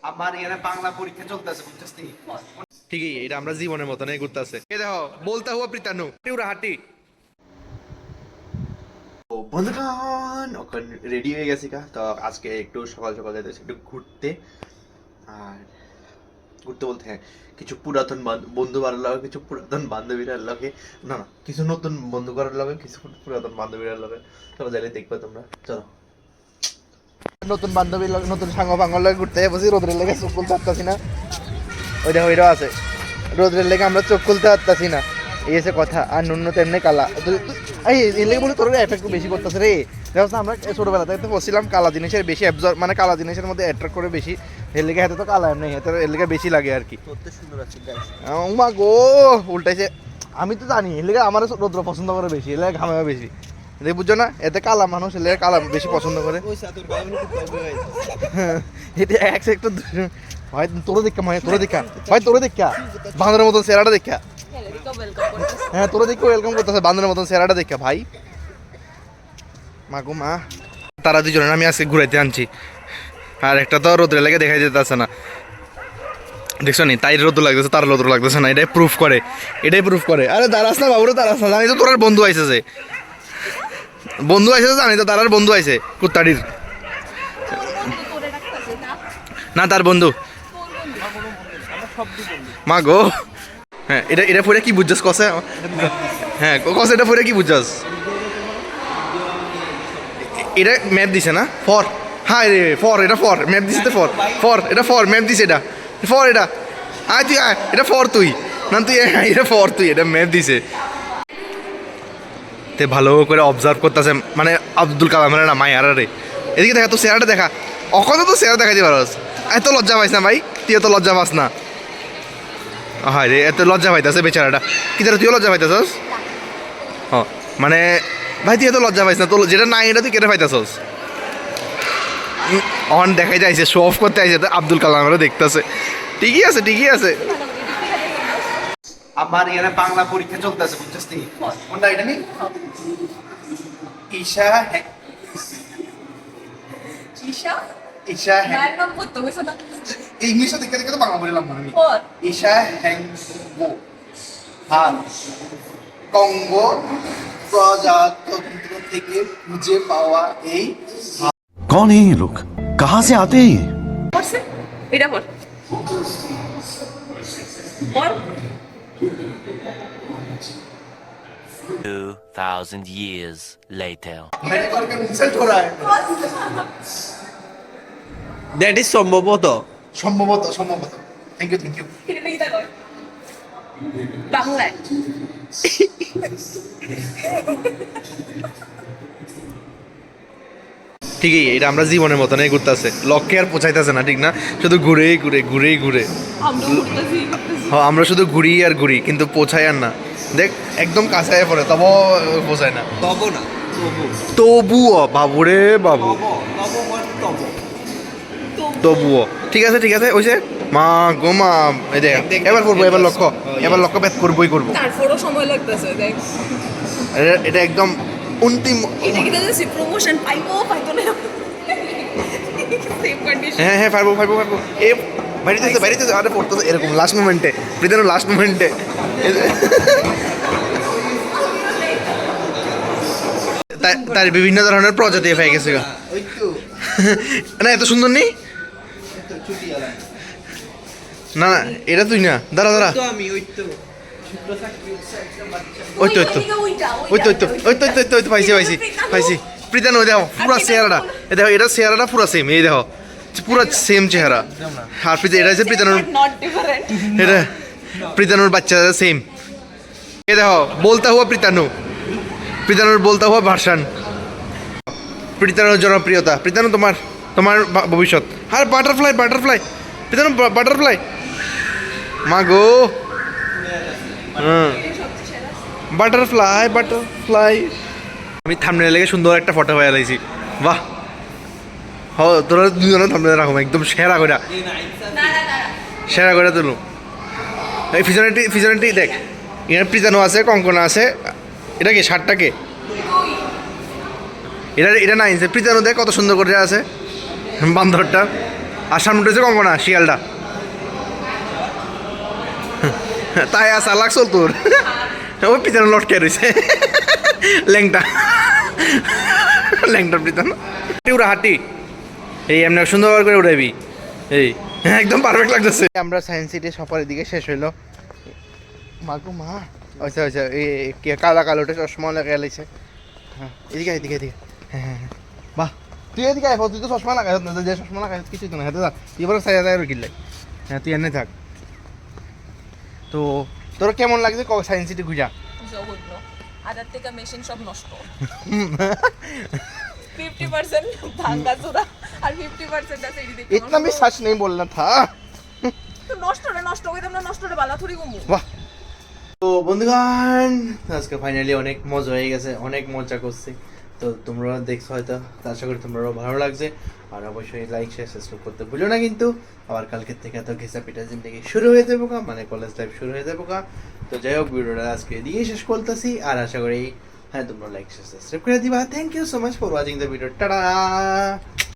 আমার এখানে বাংলা পরীক্ষা চলতেছে বুঝছিস নি? ঠিকই, এটা আমরা জীবনের মতনই ঘুরতেছে। এই দেখো, বলতে হুয়া প্রীতানু টিউরা হাঁটি। ও বন্ধুগণ, এখন রেডি হয়ে গেছি কা তো আজকে একটু সকাল সকাল যাইতেছি একটু ঘুরতে। আর ঘুরতে বলতে হ্যাঁ, কিছু পুরাতন বন্ধু বাড়ার লাগে, কিছু পুরাতন বান্ধবীরার লাগে, না না কিছু নতুন বন্ধু করার লাগে, কিছু পুরাতন বান্ধবীরার লাগে। চলো যাইলে দেখবে তোমরা, চলো। নতুন বান্ধবীর লাগে, নতুন সাঙ্গ ফাঙ্গর লাগে ঘুরতে বসি, রোদ্রের লেগে চোখ খুলতে পারতাছি না। ওই দেখো ওইটাও আছে, রোদ্রের লেগে আমরা চোখ খুলতে পারতাছি না, এই এসে কথা। আর নুন্য তেমনি কালা, এই এর লেগে বলে তোর এফেক্ট বেশি করতেছে রে। দেখো আমরা ছোটবেলা থেকে বসছিলাম কালা জিনিসের বেশি অ্যাবজর্ব, মানে কালা জিনিসের মধ্যে অ্যাট্রাক্ট করে বেশি। এর লেগে হাতে তো কালা এমনি, হাতে এর লেগে বেশি লাগে আর কি। সুন্দর আছে মা গো, উল্টাইছে। আমি তো জানি এর লেগে আমার রৌদ্র পছন্দ করে বেশি, এর লেগে ঘামে বেশি। দেখ বুঝছো না, এতে কালা মানুষ এর লেগে কালা বেশি পছন্দ করে। এটা এক সেক্টর ভাই, তোর দেখা ভাই, তোর দেখা ভাই, তোর দেখা বাঁদরের মতন চেহারাটা দেখা। হ্যাঁ তোরা দেখো ওয়েলকাম করতেছে বাঁদরের মতন চেহারাটা দেখা ভাই। মা গো মা, তারা দুজনের আমি আজকে ঘুরাইতে আনছি, আর একটা তো রোদ্রে লেগে দেখাই যেতেছে না। দেখছো নি, তাই রোদ লাগতেছে, তার রোদ লাগতেছে না, এটাই প্রুফ করে, এটাই প্রুফ করে। আরে দাঁড়াস না বাবুরে, দাঁড়াস না, জানি তো তোর বন্ধু আইসে, যে বন্ধু আইসে জানি তো, তার বন্ধু আইসে কুত্তাডির না, তার বন্ধু। মা গো, হ্যাঁ এটা এটা পরে কি বুঝছস কসে? হ্যাঁ কসে এটা পরে কি বুঝছস? এটা ম্যাপ দিছে না ফর, হ্যাঁ রে ফর, এটা ফর ম্যাপ দিছে তো, ফর ফর এটা ফর ম্যাপ দিছে, এটা ফর, এটা আয় তুই আয়, এটা ফর তুই না, তুই এটা ফর তুই, এটা ম্যাপ দিছে। তে ভালো করে অবজার্ভ করতেছে, মানে আব্দুল কালামের না মায়ারা রে। এদিকে দেখা, তো চেহারাটা দেখা, অখন তো চেহারা দেখাইতে পারস। এত লজ্জা পাইস না ভাই, তুই এত লজ্জা পাস না। হয় রে, এত লজ্জা পাইতেছে বেচারাটা, কি তারা তুইও লজ্জা পাইতেছস? হ মানে ভাই তুই এত লজ্জা পাইস না, তো যেটা নাই এটা তুই কেটে পাইতেছস। অন দেখাই যাইছে, শো অফ করতে আইছে, আব্দুল কালামেরও দেখতেছে। ঠিকই আছে, ঠিকই আছে। আমার এখানে বাংলা পরীক্ষা চলতেছে বুঝছিস নি? কোনটা এটা নি? ঈশা ঈশা ঈশা মায়ের নাম করতে হয়েছে না? ইংলিশে দেখে দেখে তো বাংলা বললাম আমি। ঈশা হ্যাংবো আর কঙ্গো প্রজাতন্ত্র থেকে খুঁজে পাওয়া এই। कौन है ये लोग, कहाँ से आते हैं ये? পড়ছে এটা পড় পড় 2000 years later. मेरे को का इंसल्ट हो रहा है। দ্যাট ইজ সম্ভবত সম্ভবত সম্ভবত, থ্যাংক ইউ থ্যাংক ইউ। এটা লিখে দাও বাংলায়। ঠিকই, এটা আমরা জীবনের মতনই ঘুরতেছে, লক্ষ্যে আর পৌঁছাইতেছে না, ঠিক না? শুধু ঘুরেই ঘুরে ঘুরেই ঘুরে। আমরা ঘুরতেছি হ্যাঁ আমরা শুধু ঘুরি আর ঘুরি, কিন্তু পৌঁছাই আর না। দেখ একদম কাছে পড়ে, তবু পৌঁছায় না। তব না তবু তবুও বাবুরে বাবু, তব মানে তব তবুও ঠিক আছে, ঠিক আছে ওইসে মা গো মা। এই দেখ এবার করবো, এবার লক্ষ্য, এবার লক্ষ্য ভেদ করবোই করবো। তারপরও সময় লাগতেছে দেখ। এটা একদম অন্তিম। এটা কি দাদা প্রমোশন পাইতো না? Same condition. হ্যাঁ হ্যাঁ পারবো পারবো পারবো। এ বাড়িতে বাড়িতে আরে পড়তে এরকম লাস্ট মোমেন্টে, প্রীতানু লাস্ট মোমেন্টে। তার বিভিন্ন ধরনের প্রজাতি হয়ে গেছে গা। ওই তো না এত সুন্দর নেই না, না এটা তুই না, দাঁড়া দাঁড়া। তো আমি ওই তো ওই তো ওই তো ওই তো ওই তো ওই তো ওই তো ওই তো পাইছি পাইছি পাইছি। প্রীতানু দেখো পুরা চেহারাটা, দেখো এটা চেহারাটা পুরা সেম, এই দেখো পুরা সেম চেহারা। আর এটা হচ্ছে প্রীতানুর, নট ডিফারেন্ট। এটা প্রীতানুর বাচ্চা সেম। এ দেখো বলতা হুয়া প্রীতানু, প্রীতানুর বলতা হুয়া ভার্সান। প্রীতানুর জনপ্রিয়তা, প্রীতানু তোমার তোমার ভবিষ্যৎ। আর বাটারফ্লাই বাটারফ্লাই, প্রীতানু বাটারফ্লাই মা গো। হুম বাটারফ্লাই বাটারফ্লাই। আমি থাম্বনেল লেগে সুন্দর একটা ফটো পাইয়া লাইছি, বাহ। হ তোরা দুজনে থাম্বনেল রাখো একদম সেরা করে, সেরা করে তুলো। এই ফিজনেটি ফিজনেটি দেখ, এখানে প্রীতানু আছে, কঙ্কনা আছে। এটা কি শার্টটা কে? এটা এটা নাই, প্রীতানু দেখ কত সুন্দর করে আছে বান্দরটা। আর সামনে উঠেছে কঙ্কনা শিয়ালটা তাই আসা লাগছল তোর ও পিছনে লটকে রয়েছে ল্যাংটা ল্যাংটার পিছনে উড়া হাঁটি এই এমনি সুন্দর করে উড়াবি এই একদম পারফেক্ট লাগতেছে আমরা সায়েন্স সিটি সফরের দিকে শেষ হইলো মাগো মা আচ্ছা আচ্ছা এই কালা কালোটা চশমা লাগা লাইছে হ্যাঁ এদিকে এদিকে এদিকে হ্যাঁ হ্যাঁ হ্যাঁ বাহ তুই এদিকে আয় তুই তো চশমা লাগাই না যে চশমা লাগাই কিছুই তো না হাতে থাক তুই এবার সাইয়া যায় কিনলাই হ্যাঁ তুই এনে থাক তো তোর কেমন লাগছে সায়েন্স সিটি ঘুরা জঘন্য আদার থেকে মেশিন সব নষ্ট 50% ভাঙ্গা চোরা আর 50% আছে এদিকে इतना भी सच नहीं बोलना था তো নষ্ট হইতাম না নষ্ট রে বালা থুরি কমু বাহ তো বন্ধুগণ আজকে ফাইনালি অনেক মজা হয়ে গেছে অনেক মজা করছি তো তোমরা দেখছো হয়তো আশা করি তোমরাও ভালো লাগছে আর অবশ্যই লাইক শেয়ার সাবস্ক্রাইব করতে ভুলো না কিন্তু আবার কালকে থেকে তো ঘেসা পিটা জিন্দগি শুরু হয়ে যাবো মানে কলেজ লাইফ শুরু হয়ে যাবো তো যাই হোক ভিডিওটা আজকে দিয়ে শেষ করতেছি আর আশা করি হ্যাঁ তোমরা লাইক শেয়ার সাবস্ক্রাইব করে দিবা thank you so much for watching the video tata